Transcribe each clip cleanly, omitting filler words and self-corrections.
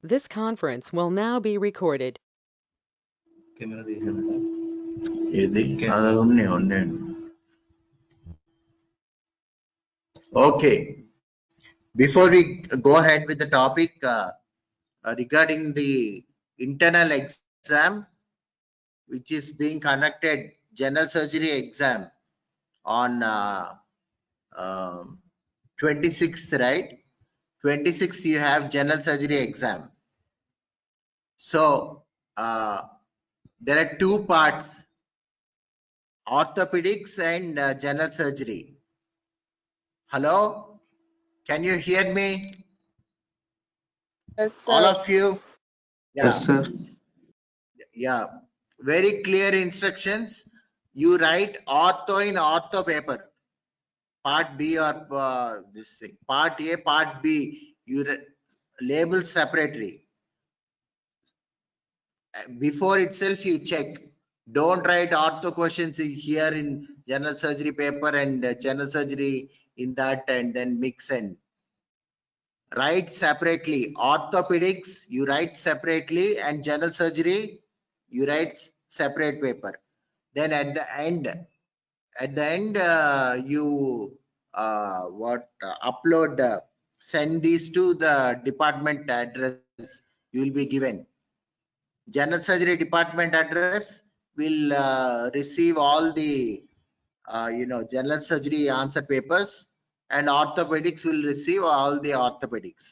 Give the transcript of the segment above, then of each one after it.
This conference will now be recorded. Camera తీసానట ఇది అది ఉన్నాయి. Okay, before we go ahead with the topic regarding the internal exam which is being conducted, general surgery exam on 26th, right? 26th you have general surgery exam. So there are two parts, orthopedics and general surgery. Hello, can you hear me? Yes, sir. All of you? Yeah. Yes, sir. Yeah, very clear instructions. You write ortho in ortho paper, part B or this thing, part A, part B, you label separately. Before itself you check. Don't write ortho questions here in general surgery paper and general surgery in that and then mix and write separately. Orthopedics you write separately and general surgery you write separate paper. Then at the end you upload, send these to the department address you will be given. General surgery department address will receive all the general surgery answer papers, and orthopedics will receive all the orthopedics.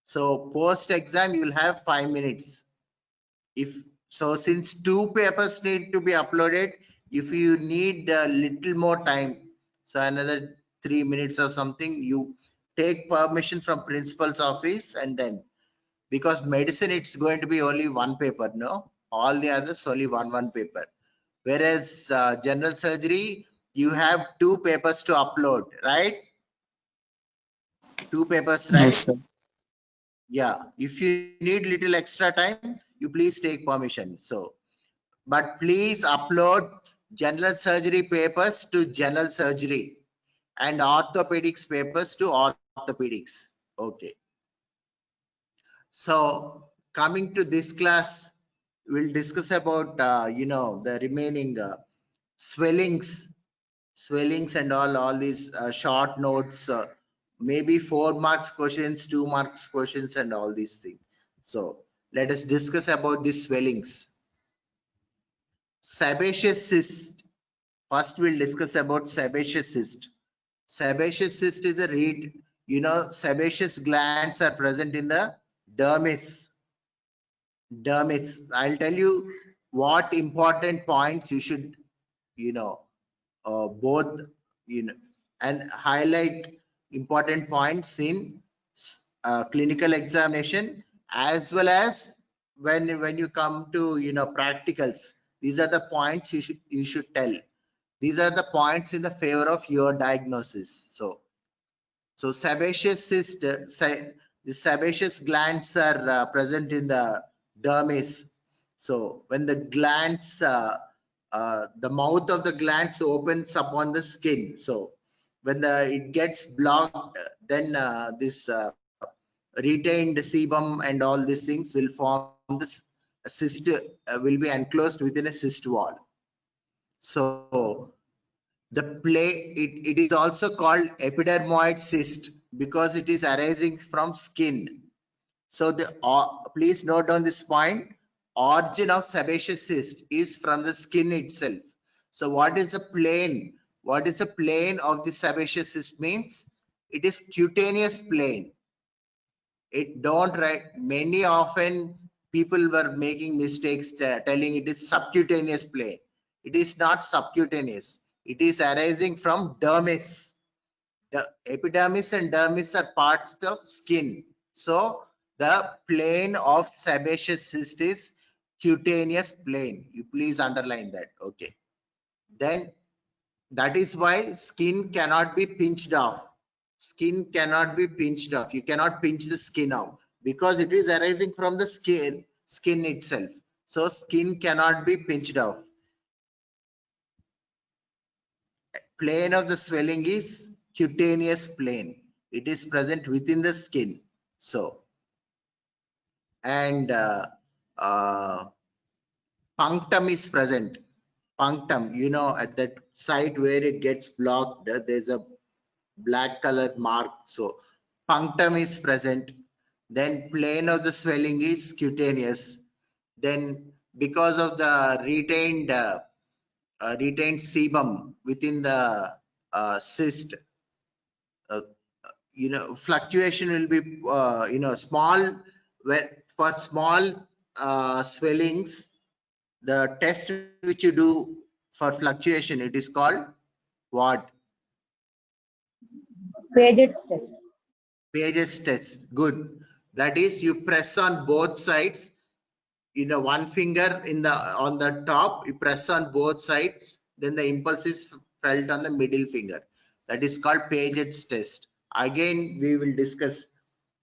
So post exam you will have 5 minutes. If so, since two papers need to be uploaded, if you need a little more time, so another 3 minutes or something, you take permission from principal's office, and then because medicine it's going to be only one paper, no, all the others only one paper, whereas general surgery you have two papers to upload, right? Two papers, right? Yes, sir. Yeah, if you need little extra time, you please take permission. So but please upload general surgery papers to general surgery and orthopedics papers to orthopedics. Okay, so coming to this class, we'll discuss about the remaining swellings and all these short notes, maybe 4 marks questions, 2 marks questions, and all these things. So let us discuss about these swellings. Sebaceous cyst. First we'll discuss about sebaceous cyst. Sebaceous cyst is a reed, sebaceous glands are present in the dermis. I'll tell you what important points you should both and highlight important points in clinical examination, as well as when you come to practicals. These are the points you should tell. These are the points in the favor of your diagnosis. So sebaceous cyst, the sebaceous glands are present in the dermis. So when the glands the mouth of the glands opens upon the skin, so when it gets blocked, then this retained sebum and all these things will form this cyst, will be enclosed within a cyst wall. So it is also called epidermoid cyst because it is arising from skin. So please note down this point. Origin of sebaceous cyst is from the skin itself. So what is the plane of the sebaceous cyst means? It is cutaneous plane. It don't write, many often people were making mistakes telling it is subcutaneous plane. It is not subcutaneous. It is arising from dermis. The epidermis and dermis are parts of skin. So the plane of sebaceous cyst is cutaneous plane. You please underline that. Okay, then that is why skin cannot be pinched off. Skin cannot be pinched off. You cannot pinch the skin off because it is arising from the skin itself. So skin cannot be pinched off. Plane of the swelling is cutaneous plane. It is present within the skin. So and punctum is present. Punctum, you know, at that site where it gets blocked, there's a black colored mark. So punctum is present. Then plane of the swelling is cutaneous. Then because of the retained sebum within the cyst, uh, you know, fluctuation will be you know, small. Where for small swellings, the test which you do for fluctuation, it is called what? Paget's test. Pages test. Good. That is, you press on both sides, you know, one finger in the on the top, you press on both sides, then the impulse is felt on the middle finger. That is called Paget's test. Again, we will discuss,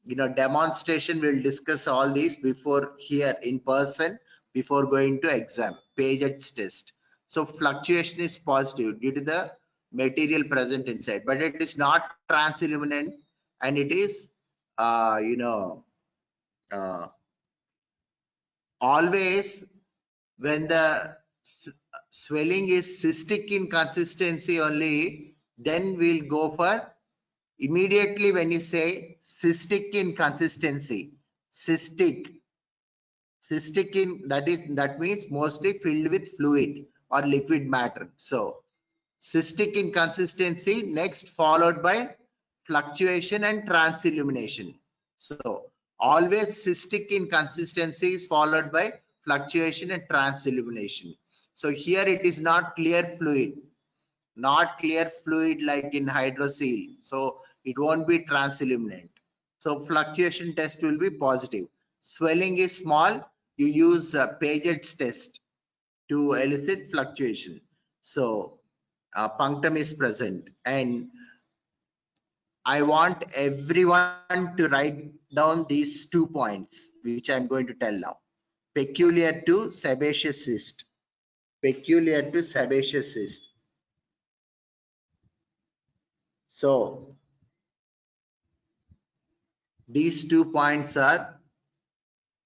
you know, demonstration. We'll discuss all these before here in person, before going to exam. Paget's test. So fluctuation is positive due to the material present inside, but it is not transilluminant, and it is you know, always when the swelling is cystic in consistency only, then we'll go for immediately when you say cystic in consistency. Cystic in, that means mostly filled with fluid or liquid matter. So cystic in consistency, next followed by fluctuation and transillumination. So always cystic in consistency is followed by fluctuation and transillumination. So here it is not clear fluid, like in hydrocele. So it won't be transilluminant. So fluctuation test will be positive. Swelling is small, you use Paget's test to elicit fluctuation. So punctum is present, and I want everyone to write down these 2 points which I'm going to tell now. Peculiar to sebaceous cyst. Peculiar to sebaceous cyst. So these 2 points are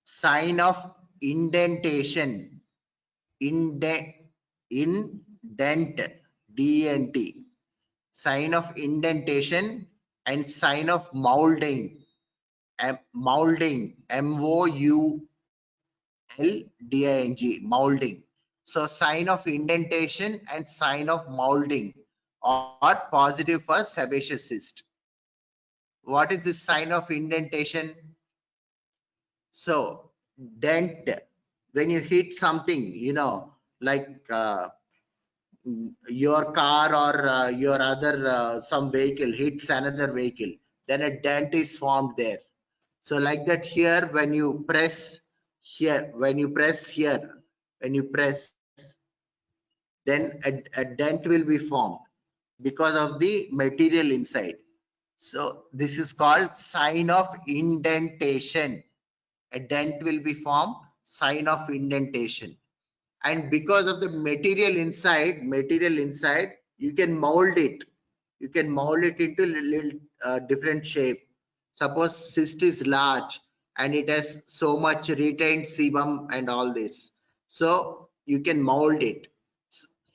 sign of indentation, indent, D-E-N-T, sign of indentation, and sign of molding, M-O-U-L-D-I-N-G, molding. So sign of indentation and sign of molding are positive for sebaceous cyst. What is the sign of indentation? So dent, when you hit something, you know, like your car or your other some vehicle hits another vehicle, then a dent is formed there. So like that here, when you press here, when you press, then a dent will be formed because of the material inside. So this is called sign of indentation. A dent will be formed, sign of indentation. And because of the material inside, you can mold it. You can mold it into little different shape. Suppose cyst is large and it has so much retained sebum and all this. So you can mold it.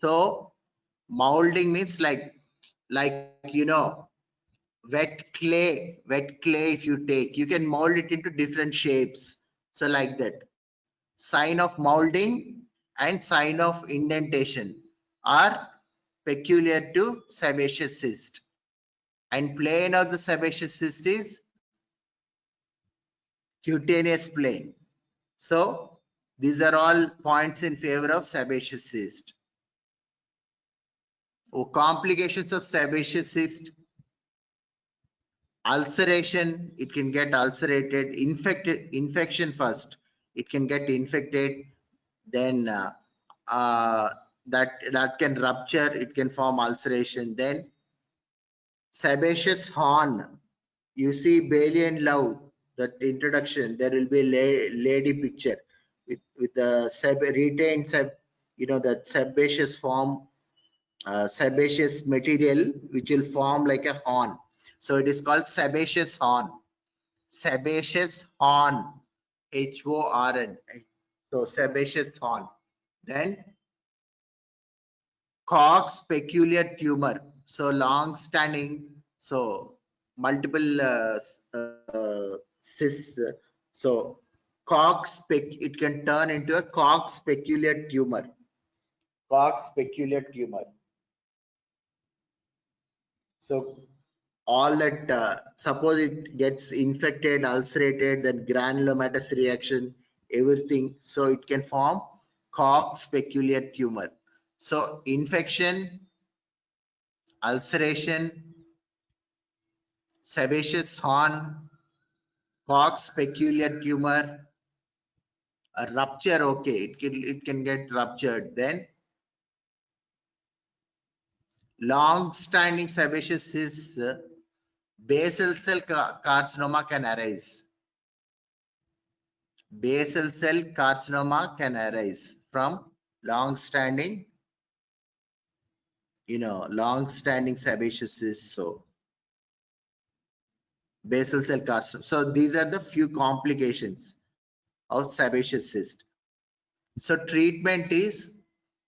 So molding means like you know, wet clay if you take, you can mold it into different shapes. So like that, sign of molding and sign of indentation are peculiar to sebaceous cyst, and plane of the sebaceous cyst is cutaneous plane. So these are all points in favor of sebaceous cyst. Oh, complications of sebaceous cyst: ulceration, it can get ulcerated, infection first, it can get infected, then that can rupture, it can form ulceration. Then sebaceous horn, you see Bailey and Love, that introduction, there will be a lady picture with the retained you know, that sebaceous form, sebaceous material which will form like a horn. So it is called sebaceous horn. Sebaceous horn, HORN. So sebaceous thorn. Then Cox peculiar tumor. So long standing. So multiple cysts. So it can turn into a Cox peculiar tumor. Cox peculiar tumor. So all that, suppose it gets infected, ulcerated, then granulomatous reaction, everything. So it can form Cox peculiar tumor. So infection, ulceration, sebaceous horn, Cox peculiar tumor, a rupture. Okay, it can get ruptured. Then long standing sebaceous cysts, basal cell carcinoma can arise. Basal cell carcinoma can arise from long standing, long standing sebaceous cysts. So basal cell carcinoma. So these are the few complications of sebaceous cyst. So treatment is,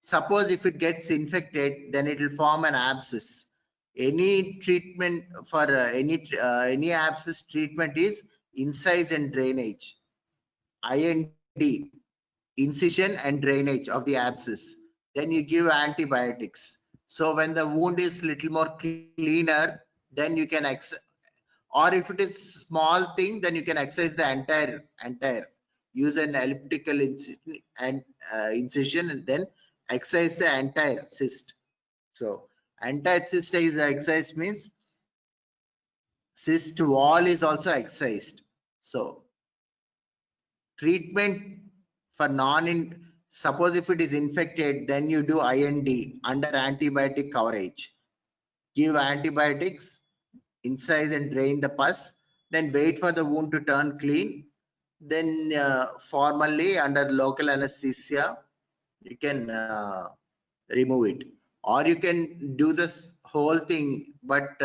suppose if it gets infected, then it will form an abscess. Any treatment for any abscess, treatment is incision drainage, IND, incision and drainage of the abscess. Then you give antibiotics. So when the wound is little more cleaner, then you can or if it is small thing, then you can excise the entire use an elliptical incision and then excise the entire cyst. So entire cyst is excised means cyst wall is also excised. So treatment for suppose if it is infected, then you do IND under antibiotic coverage. Give antibiotics, incise and drain the pus, then wait for the wound to turn clean. Then formally under local anesthesia, you can remove it. Or you can do this whole thing, but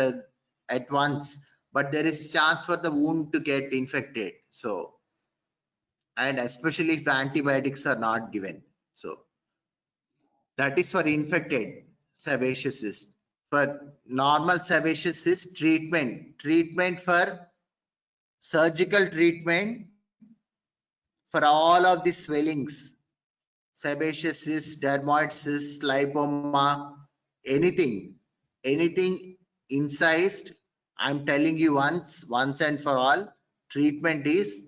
at once. But there is chance for the wound to get infected. So, and especially if the antibiotics are not given. So that is for infected sebaceous cyst. For normal sebaceous cyst, treatment for surgical treatment for all of the swellings, sebaceous cyst, dermoid cyst, lipoma, anything incised. I'm telling you once and for all, treatment is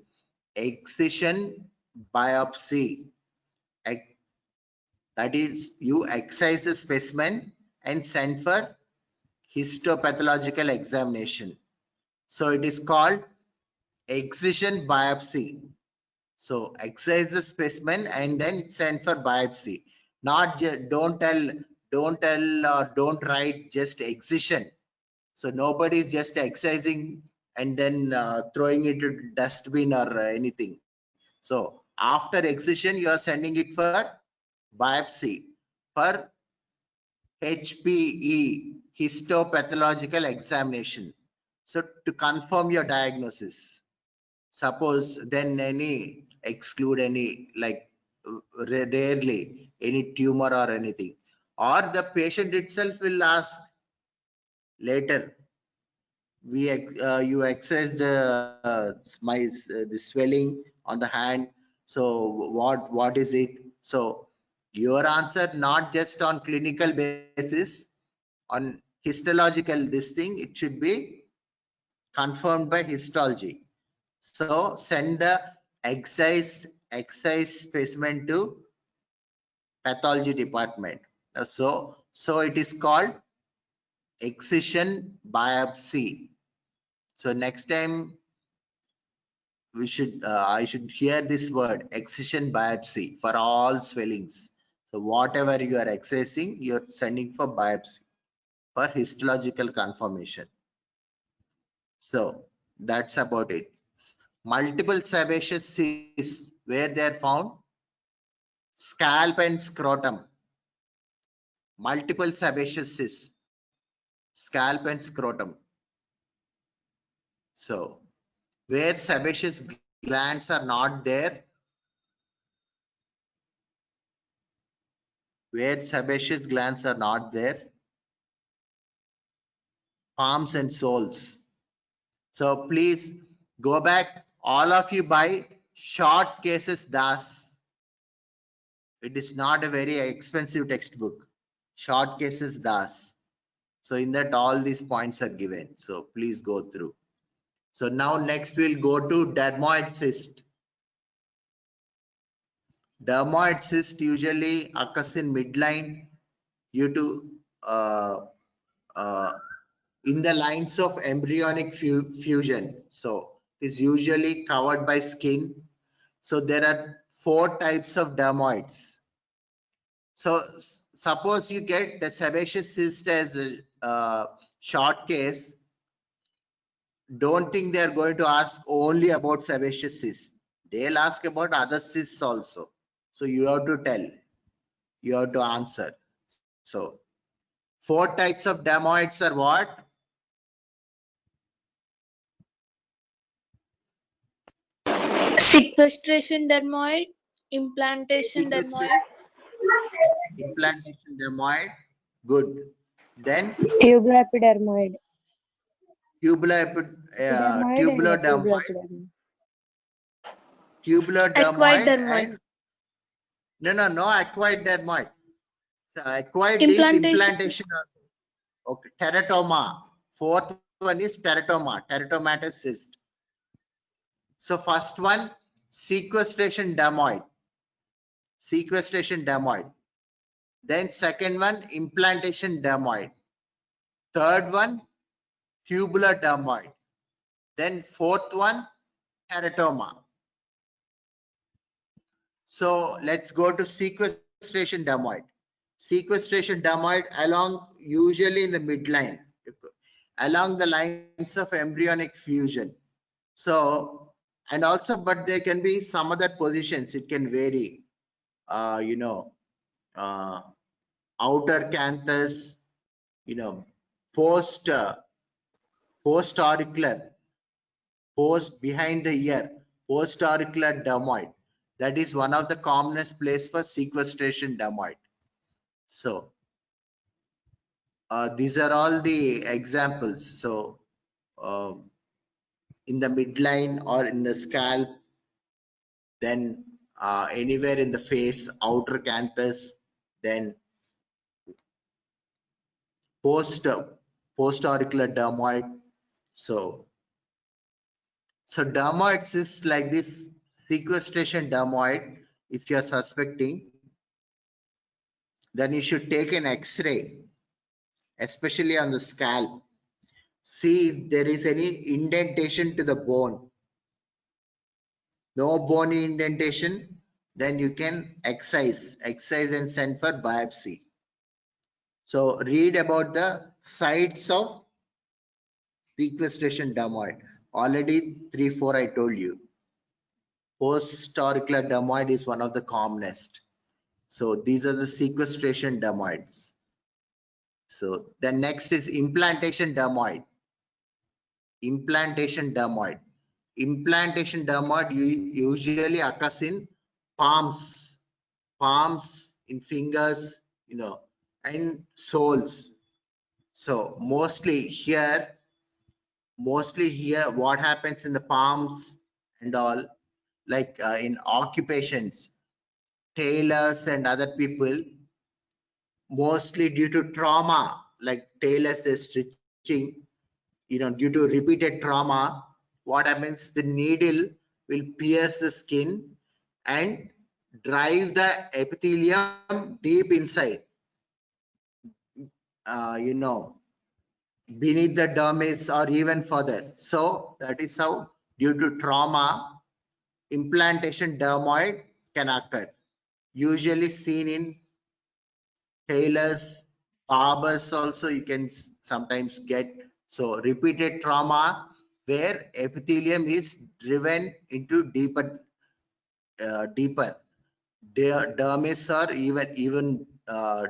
excision biopsy. That is, you excise the specimen and send for histopathological examination. So it is called excision biopsy. So excise the specimen and then send for biopsy. Not don't tell or don't write just excision. So nobody is just excising and then throwing it to dustbin or anything. So after excision, you are sending it for biopsy for HPE, histopathological examination. So to confirm your diagnosis. Suppose then exclude any, like rarely any tumor or anything, or the patient itself will ask later, you exercised the swelling on the hand, so what is it? So your answer not just on clinical basis, on histological this thing, it should be confirmed by histology. So send the excise specimen to pathology department. So it is called excision biopsy. So next time we should I should hear this word, excision biopsy, for all swellings. So whatever you are excising, you're sending for biopsy for histological confirmation. So that's about it. Multiple sebaceous cysts, where they are found, scalp and scrotum. Multiple sebaceous cysts, scalp and scrotum. So where sebaceous glands are not there, where sebaceous glands are not there, palms and soles. So please go back, all of you buy short cases Das. It is not a very expensive textbook. Short cases Das. So in that all these points are given. So please go through. So now next we'll go to dermoid cyst. Dermoid cyst usually occurs in midline due to in the lines of embryonic fusion. So it is usually covered by skin. So there are 4 types of dermoids. So suppose you get the sebaceous cyst as a short case, don't think they are going to ask only about sebaceous cyst. They'll ask about other cysts also. So you have to tell, you have to answer. So 4 types of dermoids are what? Sequestration dermoid, implantation dermoid, Implantation dermoid, good. Then Tubular epidermoid. tubular Epidermoid and tubular dermoid, epidermoid. tubular acquired dermoid, dermoid, and no acquired dermoid. So acquired is implantation. implantation. Okay, teratoma. 4th one is teratoma, teratomatous cyst. So first one, sequestration dermoid. Sequestration dermoid. Then second one, implantation dermoid. Third one, tubular dermoid. Then 4th one, teratoma. So let's go to sequestration dermoid. Sequestration dermoid along usually in the midline, along the lines of embryonic fusion. So, and also, but there can be some other positions, it can vary. Outer canthus, post auricular, post behind the ear, post auricular dermoid. That is one of the commonest place for sequestration dermoid. So these are all the examples. So in the midline or in the scalp, then anywhere in the face, outer canthus, then post auricular dermoid. So dermoids is like this sequestration dermoid. If you are suspecting, then you should take an X-ray, especially on the scalp. See if there is any indentation to the bone. No bony indentation, then you can excise and send for biopsy. So read about the sites of sequestration dermoid. Already 3-4 I told you. Post auricular dermoid is one of the commonest. So these are the sequestration dermoids. So the next is implantation dermoid. Implantation dermoid. Implantation dermoid usually occurs in palms, in fingers, and soles. So mostly here what happens in the palms and all, like in occupations, tailors and other people, mostly due to trauma, like tailors is stitching, due to repeated trauma, what happens, the needle will pierce the skin and drive the epithelium deep inside, beneath the dermis or even further. So that is how, due to trauma, implantation dermoid can occur. Usually seen in tailors, barbers also you can sometimes get. So repeated trauma where epithelium is driven into deeper dermis or even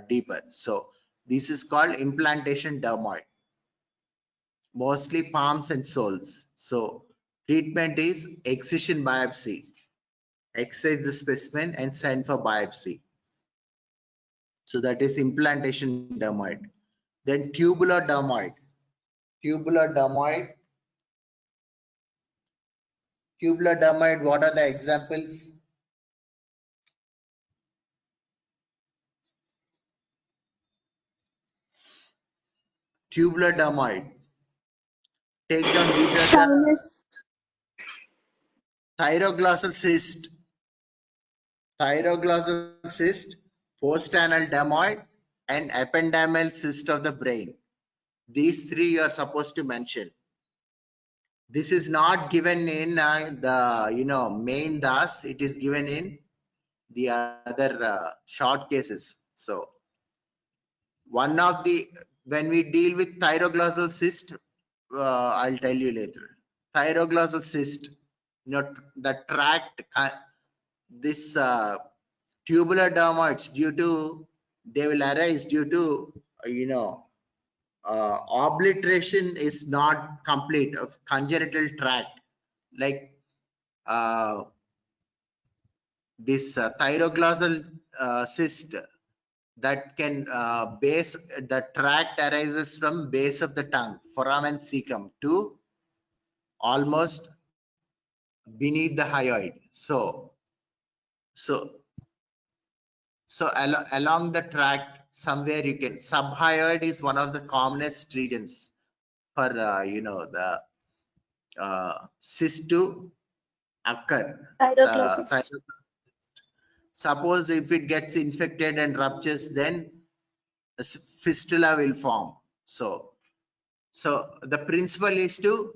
deeper. So this is called implantation dermoid. Mostly palms and soles. So Treatment is excision biopsy. Excise the specimen and send for biopsy. So that is implantation dermoid. Then tubular dermoid. Tubular dermoid. Tubular dermoid, what are the examples? Tubular dermoid. Take down these are the Sinus. thyroglossal cyst. Thyroglossal cyst, postanal dermoid, and ependymal cyst of the brain. These three you are supposed to mention. This is not given in the main das. It is given in the other short cases. So one of the when we deal with thyroglossal cyst, I'll tell you later. Thyroglossal cyst, the tract, this tubular dermoids they will arise due to obliteration is not complete of congenital tract, like this thyroglossal cyst that can base the tract arises from base of the tongue, foramen cecum, to almost beneath the hyoid. So along the tract somewhere you can, subhyoid is one of the commonest regions for the cyst to occur. Thyroglossal. Suppose if it gets infected and ruptures, then a fistula will form. So the principle is to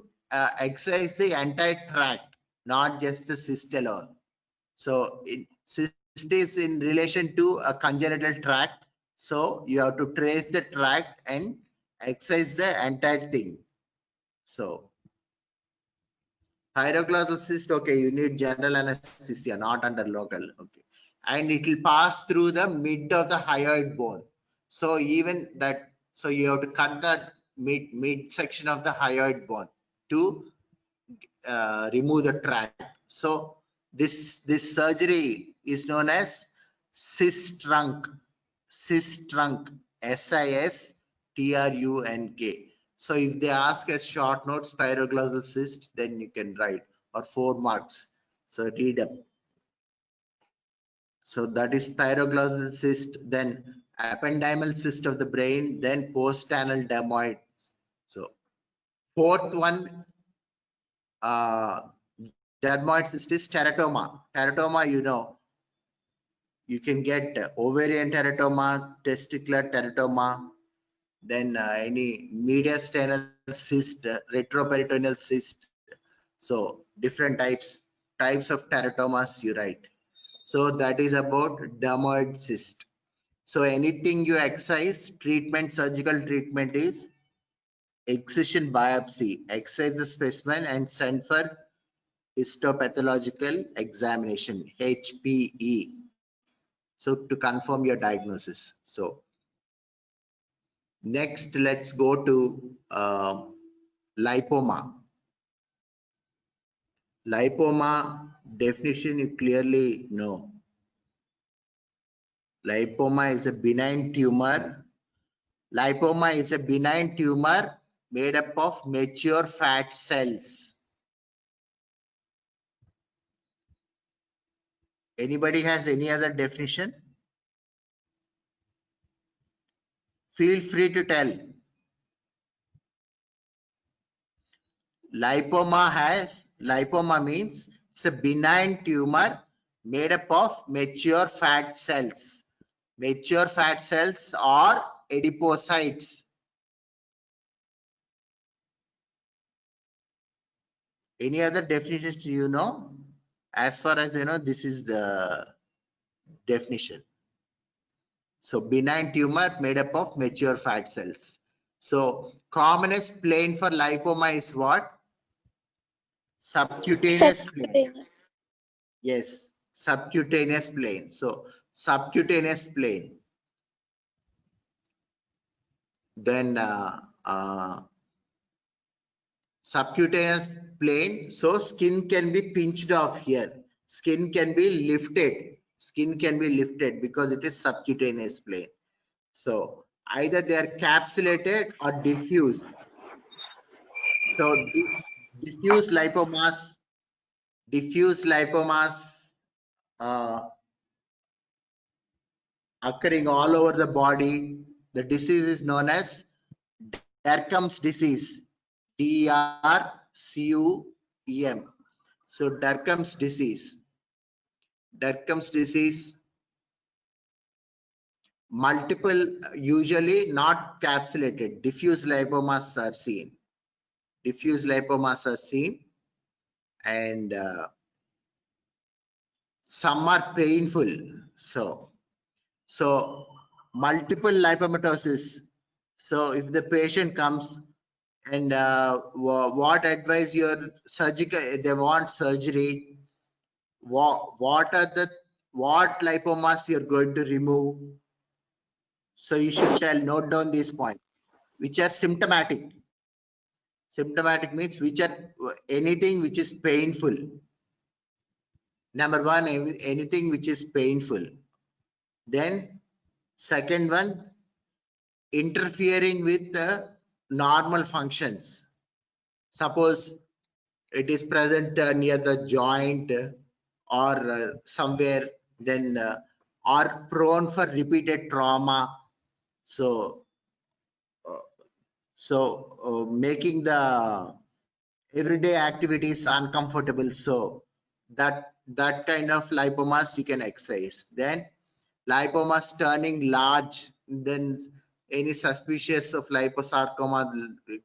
excise the entire tract, not just the cyst alone. So cyst is in relation to a congenital tract. So you have to trace the tract and excise the entire thing. So thyroglossal cyst, okay, you need general anesthesia, not under local, okay. And it will pass through the mid of the hyoid bone. So even that, so you have to cut the mid section of the hyoid bone to remove the tract. So this surgery is known as cyst trunk, SISTRUNK. So if they ask as short notes thyroglossal cyst, then you can write, or 4 marks. So read up. So that is thyroglossal cyst, then ependymal cyst of the brain, then postanal dermoid. So fourth one, dermoid cyst is teratoma. Teratoma, you can get ovarian teratoma, testicular teratoma, then any mediastinal cyst, retroperitoneal cyst. So different types of teratomas you write. So that is about dermoid cyst. So anything you excise, treatment, surgical treatment is excision biopsy. Excise the specimen and send for histopathological examination, HPE. So to confirm your diagnosis. So next, let's go to lipoma. Lipoma definition you clearly know. Lipoma is a benign tumor. Lipoma is a benign tumor made up of mature fat cells. Anybody has any other definition? Feel free to tell. Lipoma means it's a benign tumor made up of mature fat cells. Mature fat cells or adipocytes. Any other definitions you know? As far as you know, this is the definition. So benign tumor made up of mature fat cells. So commonest plane for lipoma is what? Subcutaneous plane. Yes, subcutaneous plane. So subcutaneous plane. Then subcutaneous plane, so skin can be pinched off here. Skin can be lifted. Skin can be lifted because it is subcutaneous plane. So either they are capsulated or diffuse. So diffuse lipomas occurring all over the body. The disease is known as Dercum's disease. DRCUEM. So Dercum's disease. Dercum's disease, multiple, usually not capsulated, diffuse lipomas are seen. Diffuse lipomas are seen, and some are painful. So multiple lipomatosis. So if the patient comes and what advice your surgical, they want surgery, what lipomas you're going to remove. So you should note down these points, which are symptomatic. Symptomatic means which are anything which is painful. Number one, anything which is painful. Then second one, interfering with the normal functions. Suppose it is present near the joint or somewhere, then or prone for repeated trauma. So making the everyday activities uncomfortable. So that kind of lipomas you can excise. Then lipomas turning large, then any suspicious of liposarcoma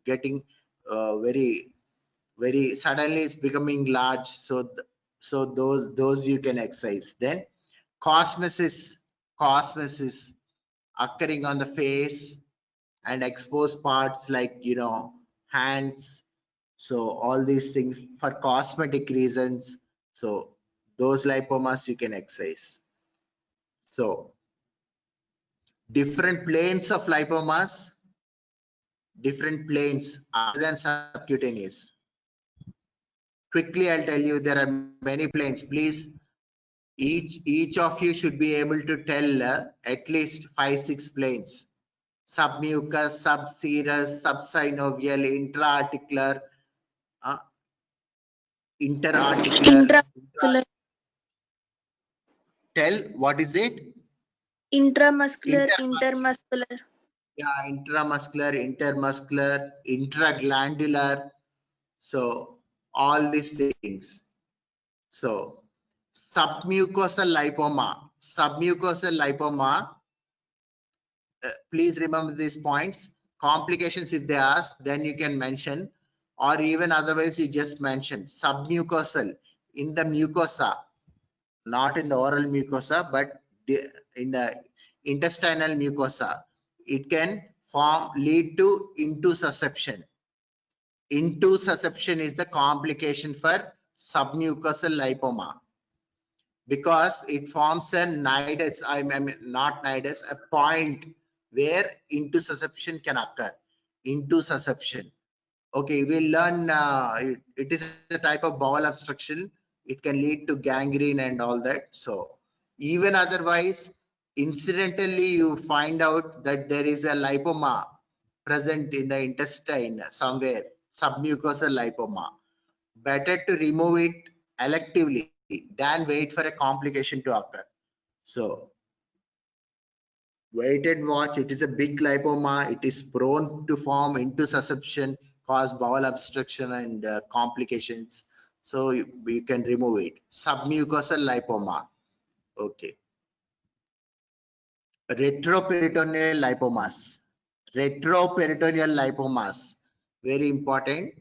getting very suddenly it's becoming large. So those you can excise. Then cosmesis occurring on the face and exposed parts like hands. So all these things for cosmetic reasons. So those lipomas you can excise. So different planes of lipomas, different planes other than subcutaneous. Quickly I'll tell you, there are many planes. Please, each of you should be able to tell at least 5-6 planes. Submucous, subserous, subsynovial, intraarticular, interarticular. Intramuscular. Tell what is it? Intramuscular, intermuscular. Yeah, intramuscular, intermuscular, intraglandular. So all these things. So submucosal lipoma, please remember these points. Complications if they ask, then you can mention, or even otherwise you just mention submucosal in the mucosa, not in the oral mucosa, but in the intestinal mucosa. It can lead to intussusception. Intussusception is the complication for submucosal lipoma, because it forms a nidus, I mean not nidus, a point where intussusception can occur. Intussusception. Okay, we'll learn it is a type of bowel obstruction. It can lead to gangrene and all that. So even otherwise, incidentally you find out that there is a lipoma present in the intestine somewhere, submucosal lipoma. Better to remove it electively than wait for a complication to occur. So wait and watch. It is a big lipoma. It is prone to form intussusception, cause bowel obstruction and complications. So you can remove it. Submucosal lipoma. Okay. Retroperitoneal lipomas. Retroperitoneal lipomas. Very important.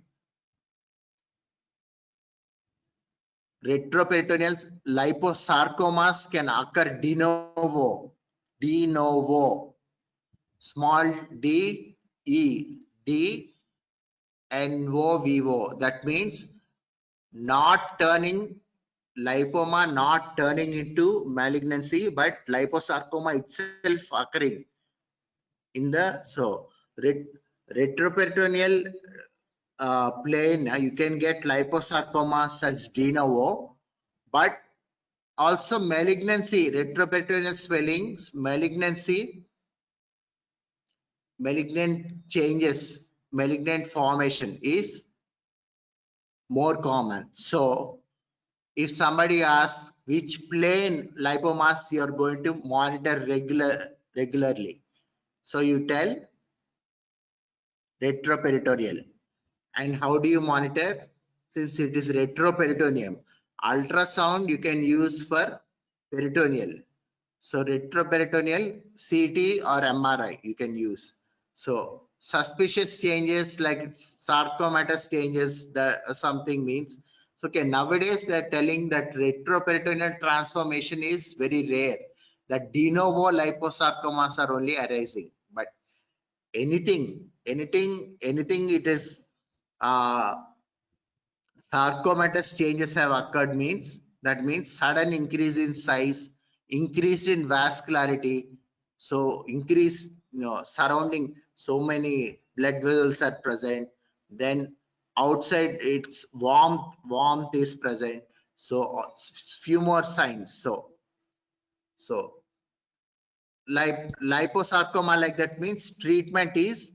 Retroperitoneal liposarcomas can occur de novo. De novo. Small d, e, d, novo vivo. That means not turning lipoma, not turning into malignancy, but liposarcoma itself occurring in the retroperitoneal plain, you can get liposarcomas as de novo, but also malignancy, retroperitoneal swellings, malignancy, malignant changes, malignant formation is more common. So if somebody asks which plane lipomas you are going to monitor regularly, so you tell retroperitoneal. And how do you monitor? Since it is retroperitoneum, ultrasound you can use for peritoneal. So retroperitoneal, CT or MRI you can use. So suspicious changes like sarcomatous changes, that something means. So okay, nowadays they're telling that retroperitoneal transformation is very rare. That de novo liposarcomas are only arising. But anything it is sarcomatous changes have occurred means, that means sudden increase in size, increase in vascularity, so increase, surrounding, so many blood vessels are present, then outside it's warmth is present, so few more signs. So liposarcoma like that means treatment is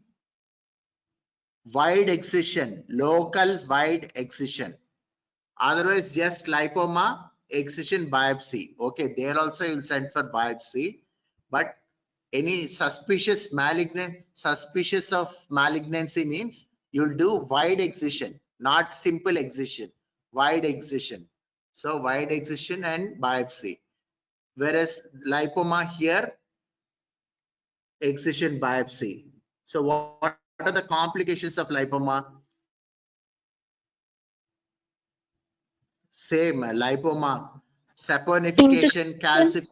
wide excision, local wide excision. Otherwise, just lipoma, excision biopsy. Okay, there also you'll send for biopsy, but any suspicious of malignancy means you'll do wide excision, not simple excision, wide excision. So wide excision and biopsy. Whereas lipoma here, excision biopsy. So what are the complications of lipoma? Same lipoma, saponification, calcification.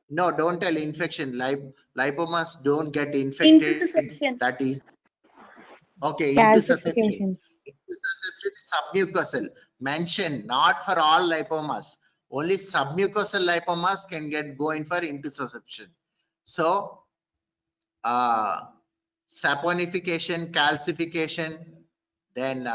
No, don't tell infection. Lipomas don't get infected. Intussusception. That is okay. Calcification. Intussusception is submucosal. Mention not for all lipomas. Only submucosal lipomas can go in for intussusception. So saponification, calcification, then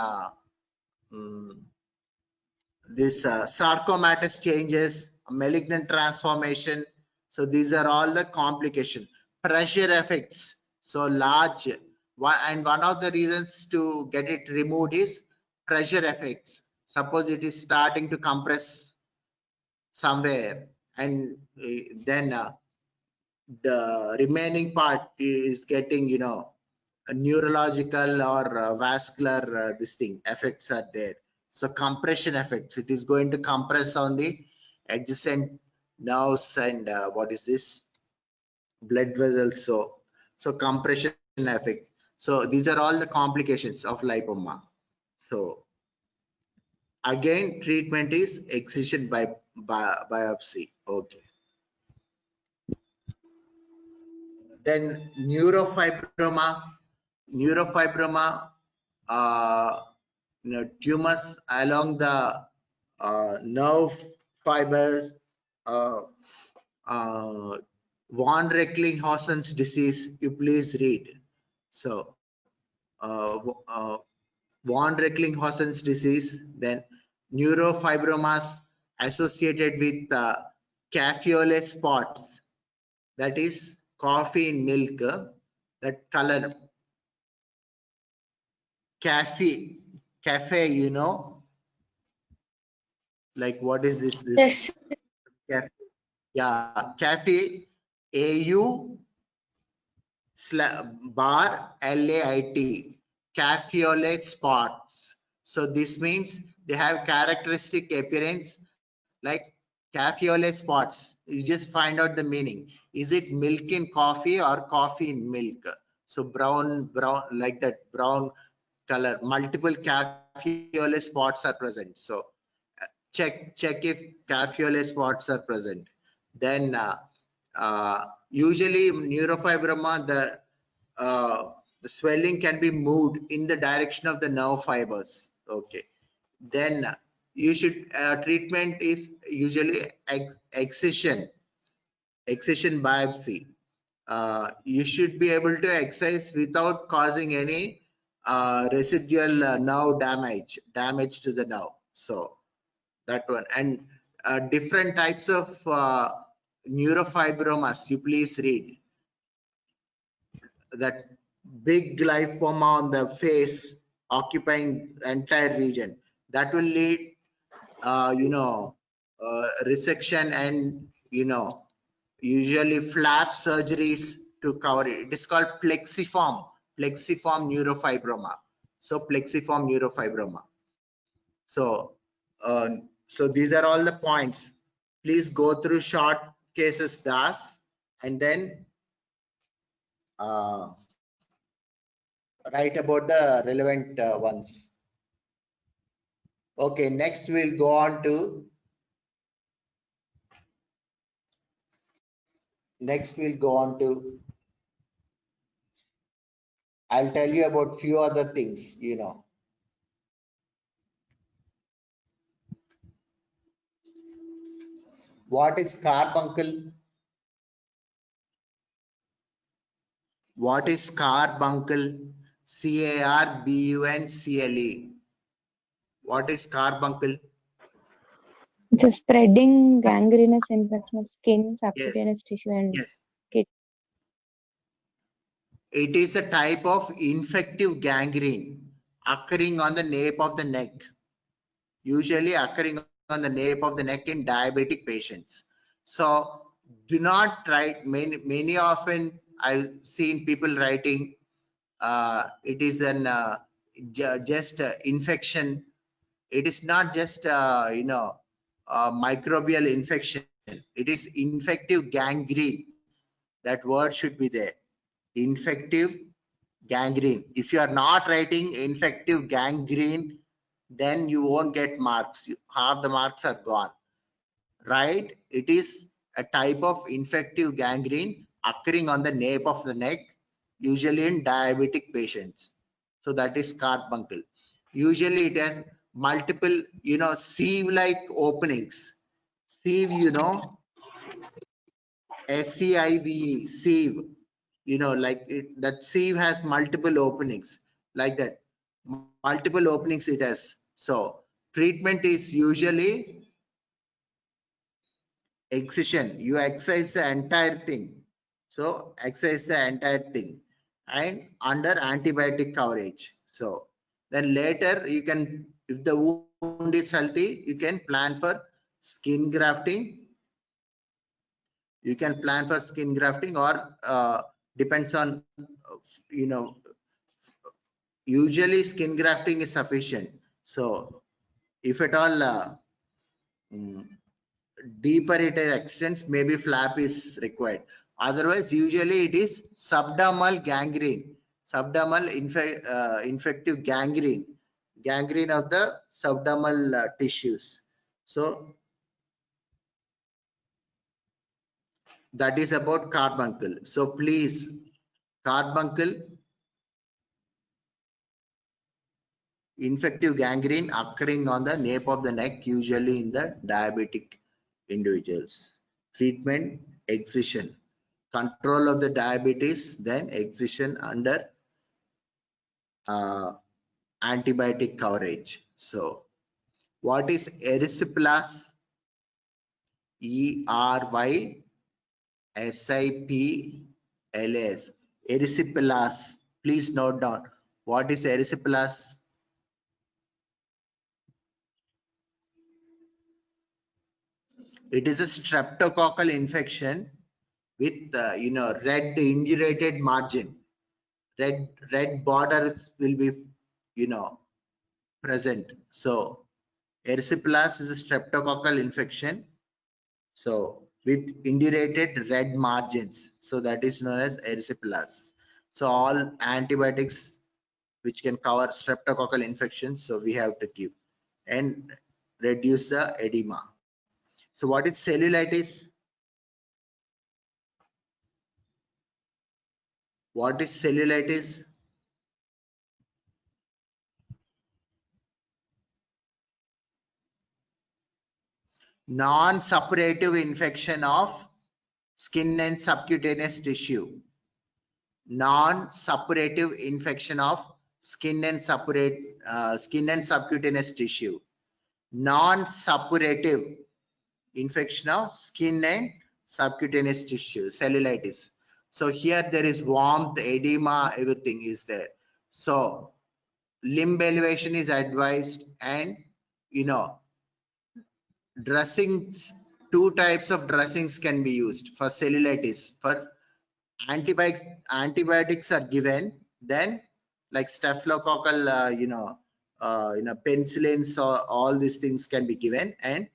this sarcomatous changes, malignant transformation. So these are all the complication. Pressure effects. So large and one of the reasons to get it removed is pressure effects. Suppose it is starting to compress somewhere, and then the remaining part is getting, a neurological or vascular this thing effects are there. So compression effects, it is going to compress on the adjacent nerves and what is this, blood vessels. So compression effect. So these are all the complications of lipoma. So again, treatment is excision by biopsy. Okay. Then neurofibroma, tumors along the nerve fibers, von Recklinghausen's disease, you please read. So von Recklinghausen's disease, then neurofibromas associated with caffeole spots, that is coffee in milk, that color cafe, like what is this Yes. cafe? Yeah, cafe, AU bar LAIT, caffeolate spots. So this means they have characteristic appearance like caffeolate spots. You just find out the meaning. Is it milk in coffee or coffee in milk? So brown like that, brown color, multiple caffeolate spots are present. So check if caffeolate spots are present. Then usually neurofibroma, the swelling can be moved in the direction of the nerve fibers. Okay. Then you should treatment is usually excision biopsy. You should be able to excise without causing any residual nerve damage to the nerve. So that one. And different types of neurofibromas, you please read that big lipoma on the face occupying the entire region, that will lead resection and usually flap surgeries to cover it. It is called plexiform neurofibroma. So plexiform neurofibroma. So so these are all the points. Please go through short cases thus, and then write about the relevant ones. Okay, next we'll go on to I'll tell you about few other things, What is carbuncle? What is carbuncle? C-A-R-B-U-N-C-L-E. What is carbuncle? It's a spreading gangrenous infection of skin, Yes. subcutaneous tissue, and Yes. kidney. It is a type of infective gangrene occurring on the nape of the neck, usually occurring on the nape of the neck in diabetic patients. So do not write, many often I've seen people writing it is an just infection. It is not just microbial infection. It is infective gangrene. That word should be there. Infective gangrene. If you are not writing infective gangrene, then you won't get marks. Half the marks are gone. Right? It is a type of infective gangrene occurring on the nape of the neck, usually in diabetic patients. So that is carbuncle. Usually it has multiple, sieve-like openings. Sieve, S-C-I-V-E, sieve. Like that sieve has multiple openings, like that. Multiple openings it has. So treatment is usually excision. You excise the entire thing. So excise the entire thing and under antibiotic coverage. So then later you can, if the wound is healthy, you can plan for skin grafting. You can plan for skin grafting, or depends on, usually skin grafting is sufficient. So if at all deeper it extends, maybe flap is required. Otherwise, usually it is subdermal gangrene, subdermal infective gangrene of the subdermal tissues. So that is about carbuncle. So please, carbuncle, infective gangrene occurring on the nape of the neck, usually in the diabetic individuals. Treatment, excision. Control of the diabetes, then excision under antibiotic coverage. So what is erysipelas? E-R-Y-S-I-P-L-A-S. Erysipelas. Please note down. What is erysipelas? It is a streptococcal infection with red indurated margin. Red borders will be present. So erysipelas is a streptococcal infection, so with indurated red margins. So that is known as erysipelas. So all antibiotics which can cover streptococcal infections, so we have to give and reduce the edema. So what is cellulitis? What is cellulitis? Non-suppurative infection of skin and subcutaneous tissue. Non-suppurative infection of skin and subcutaneous tissue. Non-suppurative infection of skin and subcutaneous tissue, cellulitis. So here there is warmth, edema, everything is there. So limb elevation is advised, and dressings, two types of dressings can be used for cellulitis. For antibiotics are given, then like staphylococcal, penicillins, or all these things can be given. And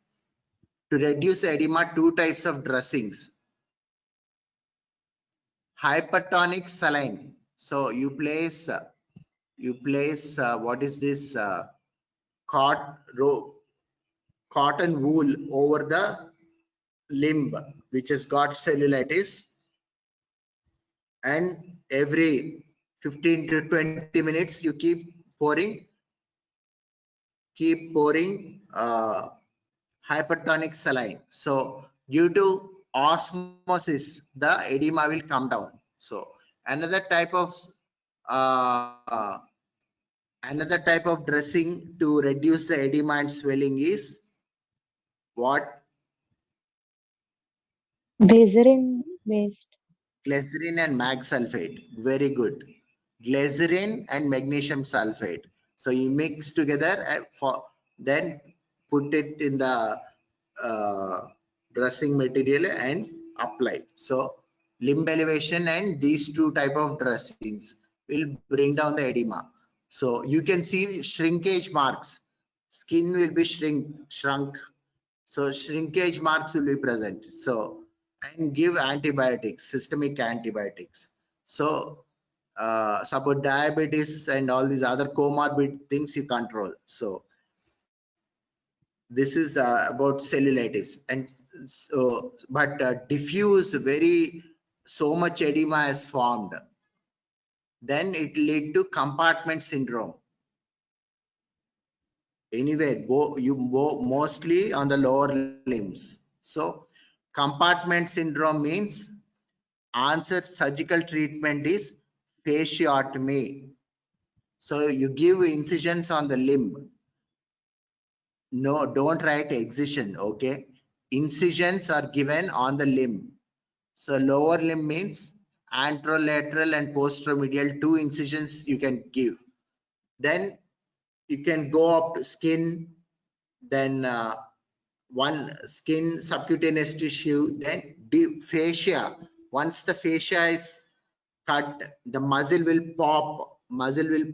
to reduce edema, two types of dressings. Hypertonic saline. So you place what is this, cotton wool over the limb which has got cellulitis, and every 15 to 20 minutes you keep pouring hypertonic saline. So due to osmosis, the edema will come down. So another type of dressing to reduce the edema and swelling is what? Glycerin based. Glycerin and mag sulfate. Very good. Glycerin and magnesium sulfate. So you mix together and then put it in the dressing material and apply. So limb elevation and these two type of dressings will bring down the edema. So you can see shrinkage marks. Skin will be shrunk. So shrinkage marks will be present. So, and give antibiotics, systemic antibiotics. So suppose diabetes and all these other comorbid things you control. So this is about cellulitis. And so, but diffuse, so much edema is formed, then it lead to compartment syndrome. Anyway, mostly on the lower limbs. So compartment syndrome means answer surgical treatment is fasciotomy. So you give incisions on the limb. No, don't write excision. Okay, incisions are given on the limb. So lower limb means anterolateral and posteromedial, two incisions you can give. Then you can go up to skin, then one skin, subcutaneous tissue, then fascia. Once the fascia is cut, the muscle will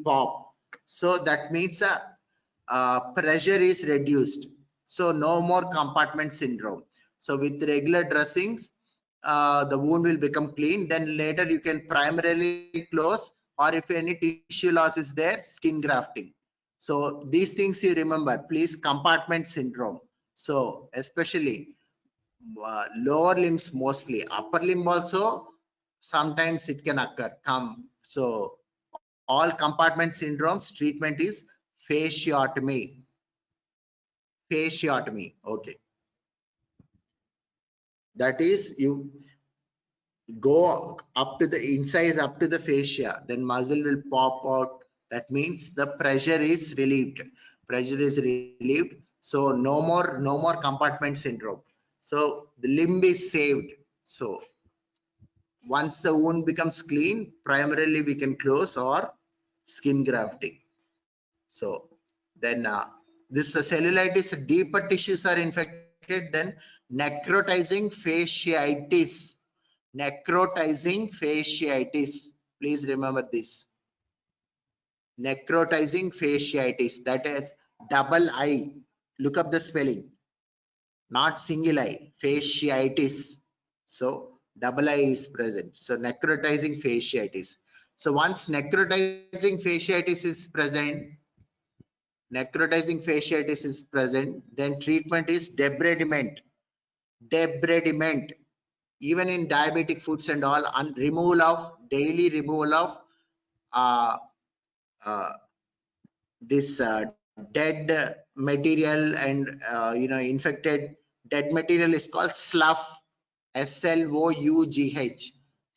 pop. So that means pressure is reduced. So no more compartment syndrome. So with regular dressings, the wound will become clean. Then later you can primarily close, or if any tissue loss is there, skin grafting. So these things you remember, please. Compartment syndrome. So especially lower limbs, mostly upper limb also sometimes it can occur. So all compartment syndromes, treatment is fasciotomy. Okay, that is, you go up to the incise, up to the fascia, then muscle will pop out. That means the pressure is relieved. So no more compartment syndrome. So the limb is saved. So once the wound becomes clean, primarily we can close or skin grafting. So then this cellulitis, deeper tissues are infected, then necrotizing fasciitis. Please remember this. Necrotizing fasciitis, that is double I. Look up the spelling, not single I. Fasciitis. So double I is present. So necrotizing fasciitis. So once necrotizing fasciitis is present, then treatment is debridement. Even in diabetic foods and all, daily removal of this dead material, and infected dead material is called slough. SLOUGH.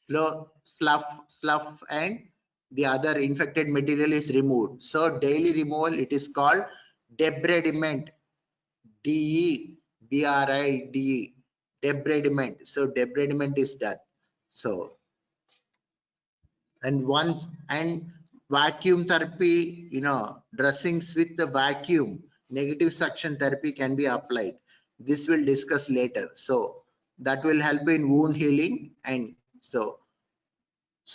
Slough, and the other infected material is removed. So daily removal, it is called debridement. D-E-B-R-I-D-E, debridement. So debridement is done. So, and vacuum therapy, dressings with the vacuum, negative suction therapy can be applied. This will discuss later. So that will help in wound healing. And so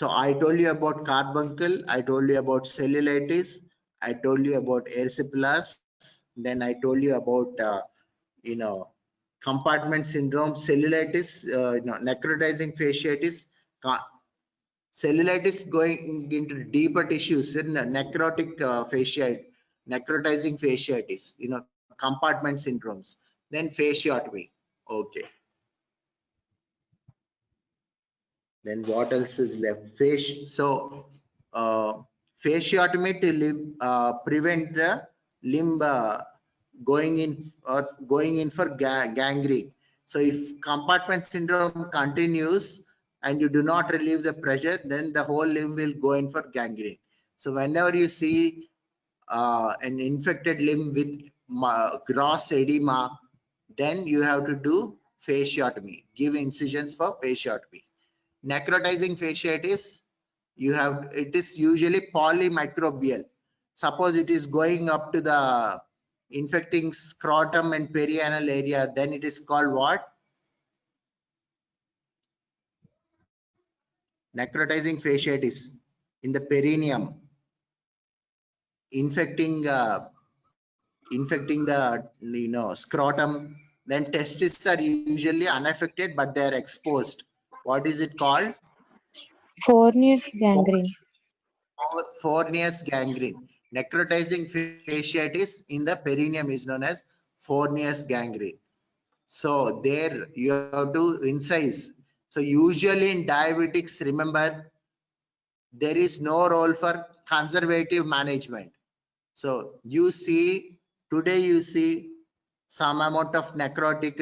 I told you about carbuncle, I told you about cellulitis, I told you about erysipelas, then I told you about compartment syndrome, cellulitis, necrotizing fasciitis. Cellulitis going into deeper tissues in necrotic necrotizing fasciitis, compartment syndromes. Then fasciotomy. Okay. Then what else is left? Fasciotomy to prevent the limb going in for gangrene. So if compartment syndrome continues and you do not relieve the pressure, then the whole limb will go in for gangrene. So whenever you see an infected limb with gross edema, then you have to do fasciotomy, give incisions for fasciotomy. Necrotizing fasciitis, it is usually polymicrobial. Suppose it is going up to the infecting scrotum and perianal area, then it is called what? Necrotizing fasciitis in the perineum, infecting the scrotum. Then testes are usually unaffected, but they are exposed. What is it called? Fournier's gangrene. Fournier's gangrene. Necrotizing fasciitis in the perineum is known as Fournier's gangrene. So there you have to incise. So usually in diabetics, remember, there is no role for conservative management. So today you see some amount of necrotic,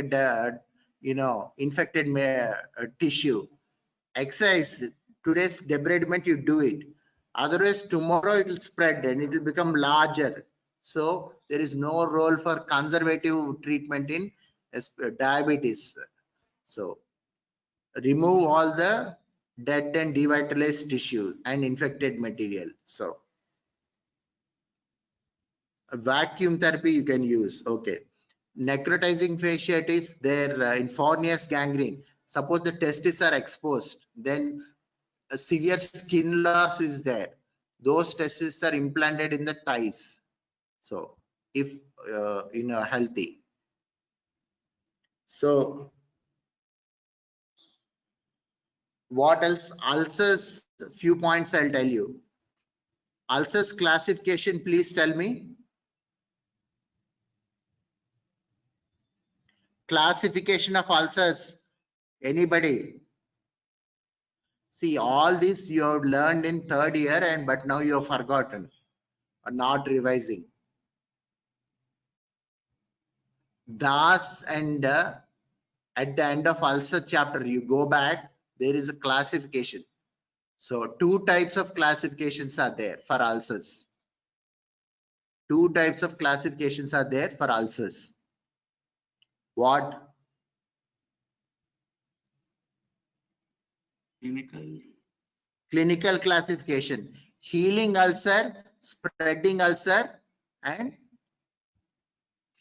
infected tissue. Excise, today's debridement, you do it. Otherwise, tomorrow it will spread and it will become larger. So there is no role for conservative treatment in diabetes. So remove all the dead and devitalized tissue and infected material. So a vacuum therapy you can use. Okay. Necrotizing fasciitis, there in Fournier's gangrene. Suppose the testes are exposed, then a severe skin loss is there. Those testes are implanted in the thighs. So if healthy. So what else? Ulcers, few points I'll tell you. Ulcers classification, please tell me. Classification of ulcers, anybody? See, all this you have learned in third year, but now you have forgotten or not revising. Thus, and at the end of ulcer chapter, you go back, there is a classification. So two types of classifications are there for ulcers. Two types of classifications are there for ulcers. What? Clinical classification. Healing ulcer, spreading ulcer, and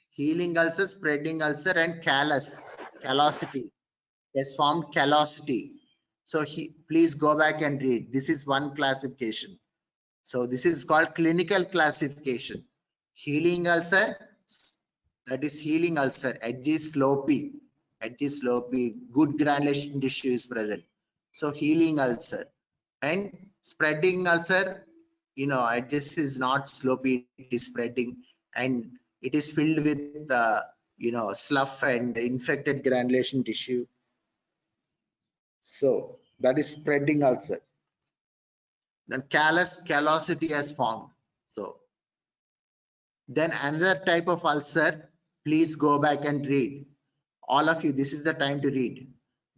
healing ulcer, spreading ulcer, and callosity. Has formed callosity. So please go back and read. This is one classification. So this is called clinical classification. Healing ulcer, that is healing ulcer, edge is slopy, good granulation tissue is present. So healing ulcer. And spreading ulcer, edges is not slopy, it is spreading and it is filled with slough and infected granulation tissue. So that is spreading ulcer. Then callosity has formed. So then another type of ulcer, please go back and read. All of you, this is the time to read.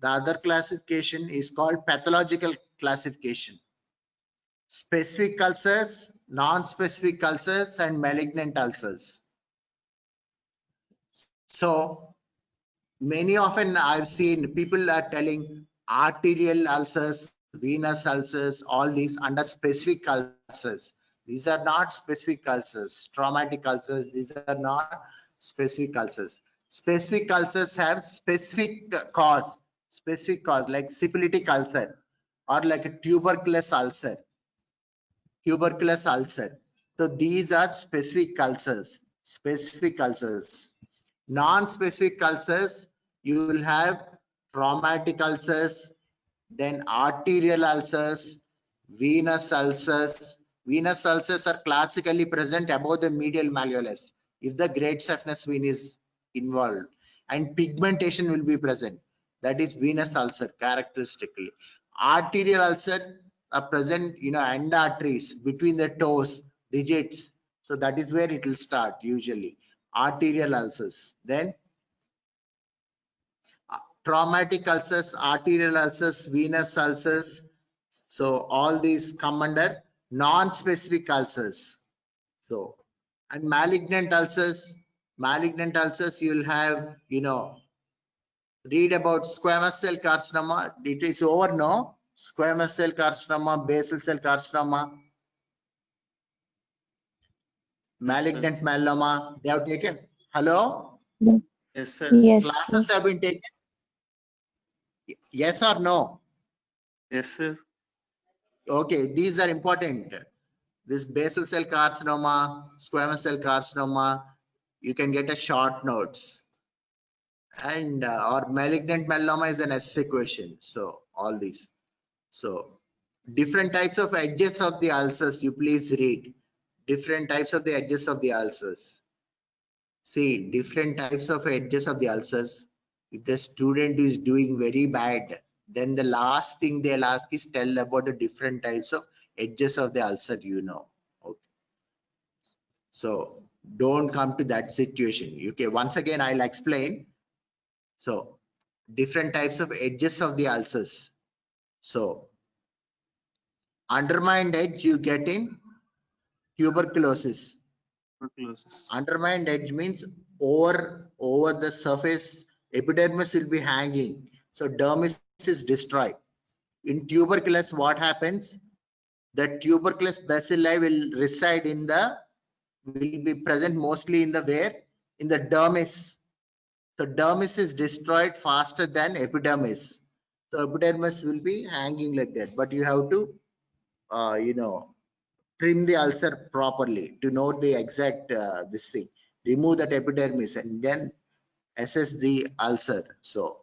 The other classification is called pathological classification. specific ulcers, non-specific ulcers, and malignant ulcers. So many often I've seen people are telling arterial ulcers, venous ulcers, all these under specific ulcers. These are not specific ulcers, traumatic ulcers. These are not specific ulcers. Specific ulcers have specific cause like syphilitic ulcer or like a tuberculous ulcer. So these are specific ulcers. Non-specific ulcers, you will have traumatic ulcers, then arterial ulcers, venous ulcers. Venous ulcers are classically present above the medial malleolus if the great saphenous vein is involved, and pigmentation will be present. That is venous ulcer characteristically. Arterial ulcer are present, end arteries between the toes, digits. So that is where it will start usually. Arterial ulcers. Then traumatic ulcers, arterial ulcers, venous ulcers. So all these come under non-specific ulcers. So, and malignant ulcers, you will have, read about squamous cell carcinoma. It is over now. Squamous cell carcinoma, basal cell carcinoma, malignant myeloma. They have taken. Hello? Yes, sir. Yes, Classes sir. have been taken. Yes or no? Yes, sir. Okay, these are important. This basal cell carcinoma, squamous cell carcinoma, you can get a short notes. And or malignant myeloma is an essay question. So all these. So different types of edges of the ulcers, you please read. Different types of the edges of the ulcers. See, different types of edges of the ulcers. If the student is doing very bad, then the last thing they'll ask is tell about the different types of edges of the ulcer, Okay. So don't come to that situation. Okay, once again, I'll explain. So different types of edges of the ulcers. So undermined edge you get in tuberculosis. Undermined edge means over the surface, epidermis will be hanging. So dermis is destroyed. In tuberculosis, what happens? The tuberculous bacilli will be present mostly in the dermis. So dermis is destroyed faster than epidermis. So epidermis will be hanging like that, but you have to, trim the ulcer properly to note the exact this thing. Remove that epidermis and then assess the ulcer. So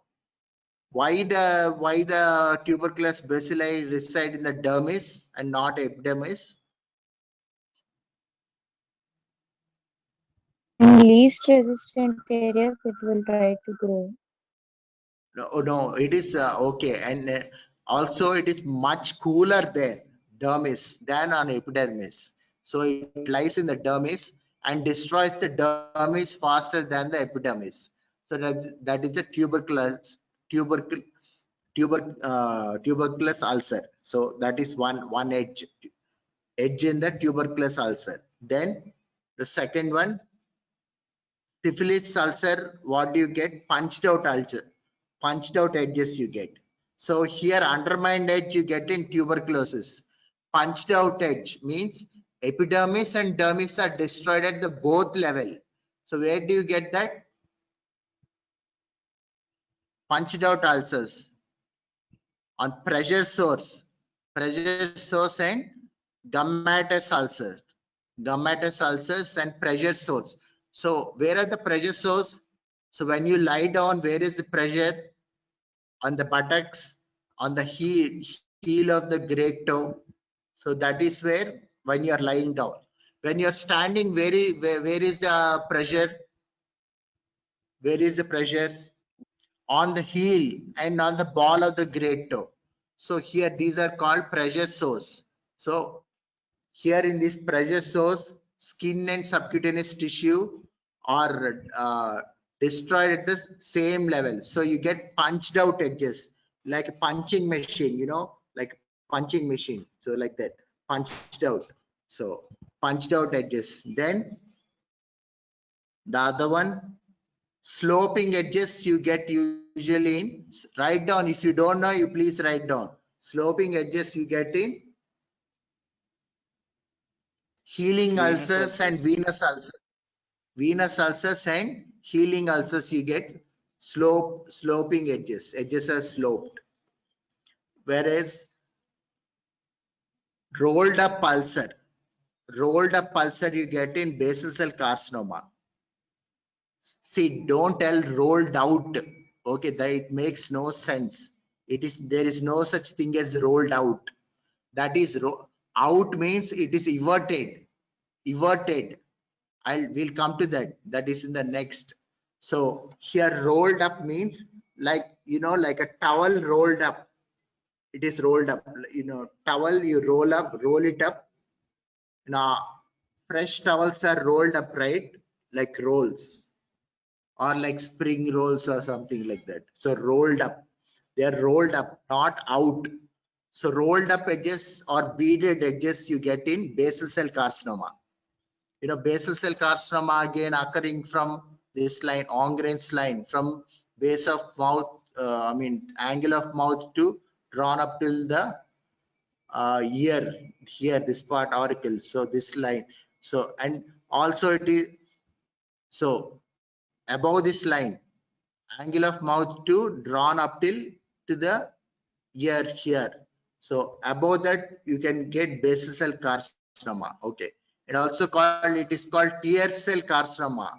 why the tuberculous bacilli reside in the dermis and not epidermis? In least resistant areas, it will try to grow. No, it is okay, and also it is much cooler there, dermis, than on epidermis. So it lies in the dermis and destroys the dermis faster than the epidermis. So that is a tuberculous ulcer. So that is one edge in the tuberculous ulcer. Then the second one, syphilis ulcer. What do you get? Punched out ulcer. Punched out edges you get. So here undermined edge you get in tuberculosis. Punched out edge means epidermis and dermis are destroyed at the both level. So where do you get that? Punched out ulcers on pressure source and gummatous ulcers and pressure source. So where are the pressure source? So when you lie down, where is the pressure? On the buttocks, on the heel of the great toe. So that is where when you are lying down. When you are standing, where is the pressure? Where is the pressure? On the heel and on the ball of the great toe. So here these are called pressure sores. So here in this pressure sores, skin and subcutaneous tissue are destroyed at the same level. So you get punched out edges like a punching machine, like punching machine. So like that. punched out. So punched out edges. Then the other one, sloping edges you get usually in, write down. If you don't know, you please write down. Sloping edges you get in healing Venous ulcers and ulcers. venous ulcers. Venous ulcers and healing ulcers you get sloping edges. Edges are sloped. Whereas rolled up ulcer you get in basal cell carcinoma. See, don't tell rolled out. Okay, that it makes no sense. There is no such thing as rolled out. That is out means it is everted. We'll come to that. That is in the next. So here rolled up means like, like a towel rolled up. It is rolled up, towel you roll it up. Now fresh towels are rolled up, right? Like rolls or like spring rolls or something like that. So rolled up, they are rolled up, not out. So rolled up edges or beaded edges you get in basal cell carcinoma. Basal cell carcinoma again occurring from this line, Ongren's line, from base of mouth, angle of mouth to drawn up till the ear, here, this part auricle. So this line. So, and also it is, so above this line, angle of mouth to drawn up till to the ear here. So above that you can get basal cell carcinoma. Okay. It also called, it is called tear cell carcinoma.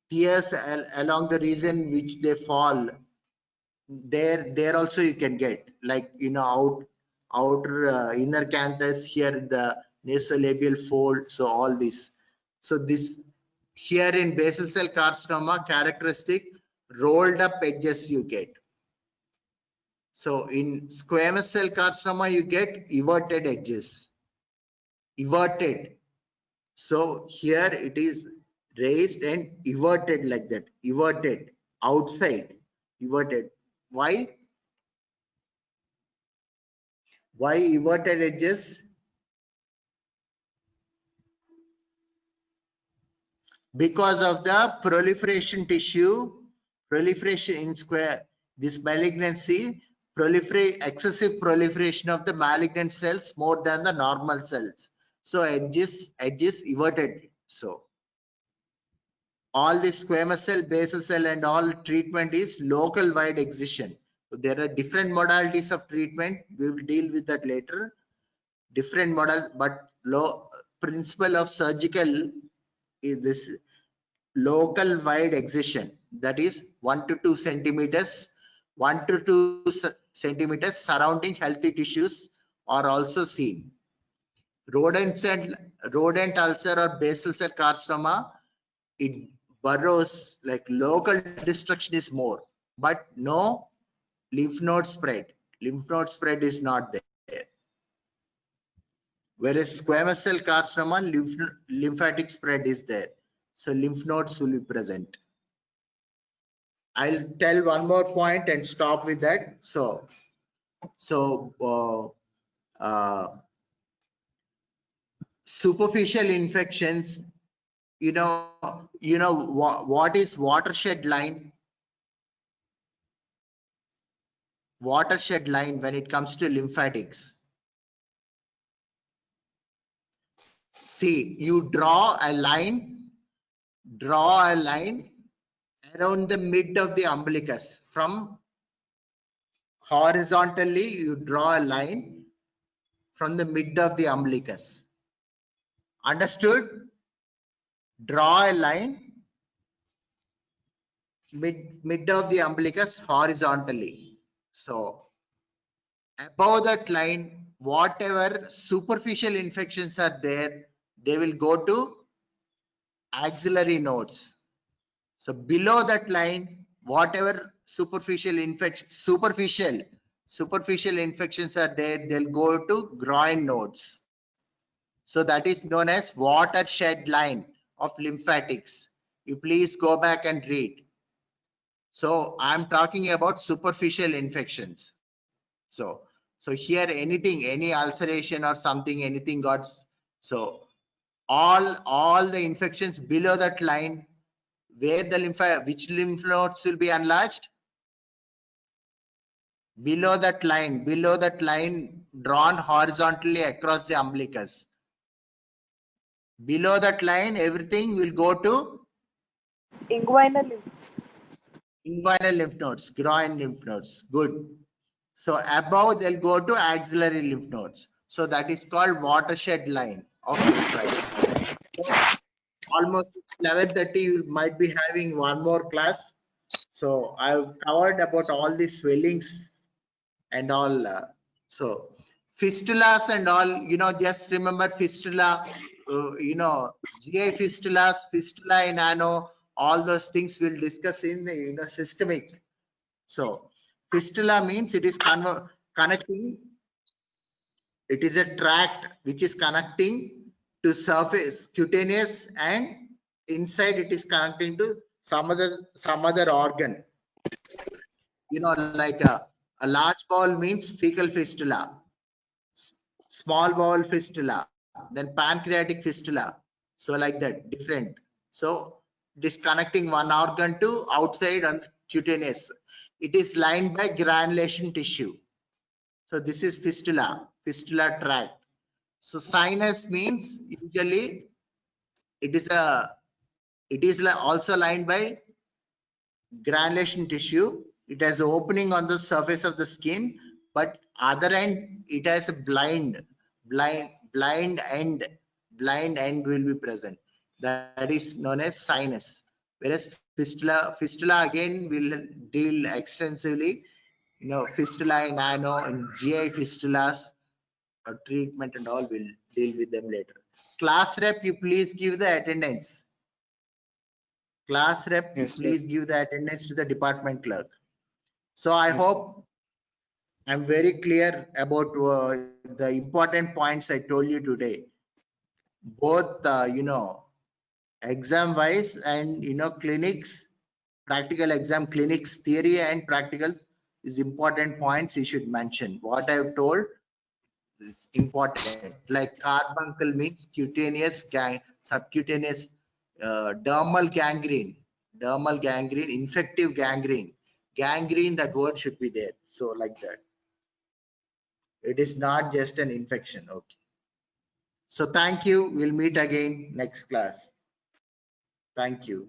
Tears along the region which they fall, there also you can get, like, outer inner canthus, here the nasolabial fold. So all this. So this here in basal cell carcinoma, characteristic rolled up edges you get. So in squamous cell carcinoma you get everted edges, everted. So here it is raised and everted like that, everted outside, everted. Why everted edges? Because of the proliferation in square, this malignancy, excessive proliferation of the malignant cells more than the normal cells. So edges everted. So all this squamous cell, basal cell and all treatment is local wide excision. So there are different modalities of treatment. We will deal with that later. Different model, but principle of surgical is this local wide excision, that is 1 to 2 centimeters, 1 to 2 centimeters surrounding healthy tissues are also seen. Rodent ulcer or basal cell carcinoma, it burrows, like local destruction is more, but no lymph node spread. Lymph node spread is not there. Whereas squamous cell carcinoma, lymphatic spread is there. So lymph nodes will be present. I'll tell one more point and stop with that. So superficial infections, what is watershed line? Watershed line when it comes to lymphatics. See, you draw a line around the mid of the umbilicus. From horizontally, you draw a line from the mid of the umbilicus. Understood? Draw a line mid of the umbilicus horizontally. So above that line, whatever superficial infections are there, they will go to axillary nodes. So below that line, whatever superficial infections are there, they'll go to groin nodes. So that is known as watershed line of lymphatics. You please go back and read. So I'm talking about superficial infections. So here anything, any ulceration or something, anything got, so all the infections below that line where the which lymph nodes will be enlarged? Below that line drawn horizontally across the umbilicus. Below that line, everything will go to Inguinal lymph nodes, groin lymph nodes. Good. So above they'll go to axillary lymph nodes. So that is called watershed line of nephritis. Almost 11:30, you might be having one more class. So I've covered about all the swellings and all. So fistulas and all, just remember fistula, GI fistulas, fistula in ano, all those things we'll discuss in the, systemic. So fistula means it is connecting. It is a tract which is connecting to surface, cutaneous, and inside it is connecting to some other organ. Like a large bowel means fecal fistula, small bowel fistula, then pancreatic fistula. So like that, different. So disconnecting one organ to outside and cutaneous. It is lined by granulation tissue. So this is fistula tract. So sinus means usually it is also lined by granulation tissue. It has an opening on the surface of the skin, but other end it has a blind end will be present. That is known as sinus. Whereas fistula again will deal extensively. Fistula in ano and GI fistulas, treatment and all, will deal with them later. Class rep, you please give the attendance. Class rep, Yes, sir. please give the attendance to the department clerk. So I Yes. hope I'm very clear about the important points I told you today. Both, exam wise and, clinics, practical exam clinics, theory and practical is important points you should mention. What I've told is important. Like carbuncle means cutaneous, subcutaneous, dermal gangrene, infective gangrene. Gangrene, that word should be there. So like that. It is not just an infection. Okay. So thank you. We'll meet again next class. Thank you.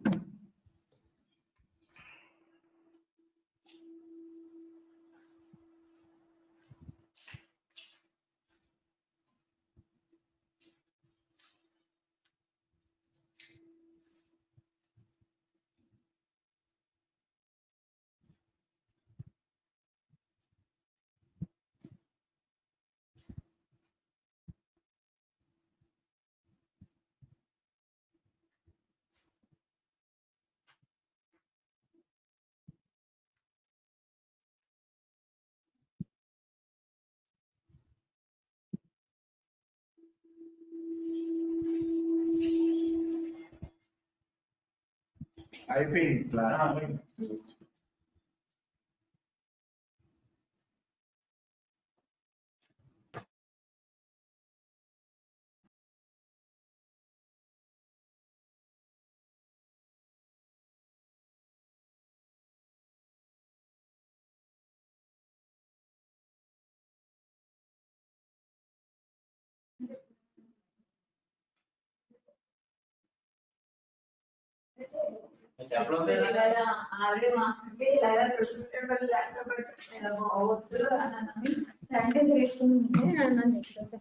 I think sanitiser వేసుకుని ఉంటే నన్ను చెప్తా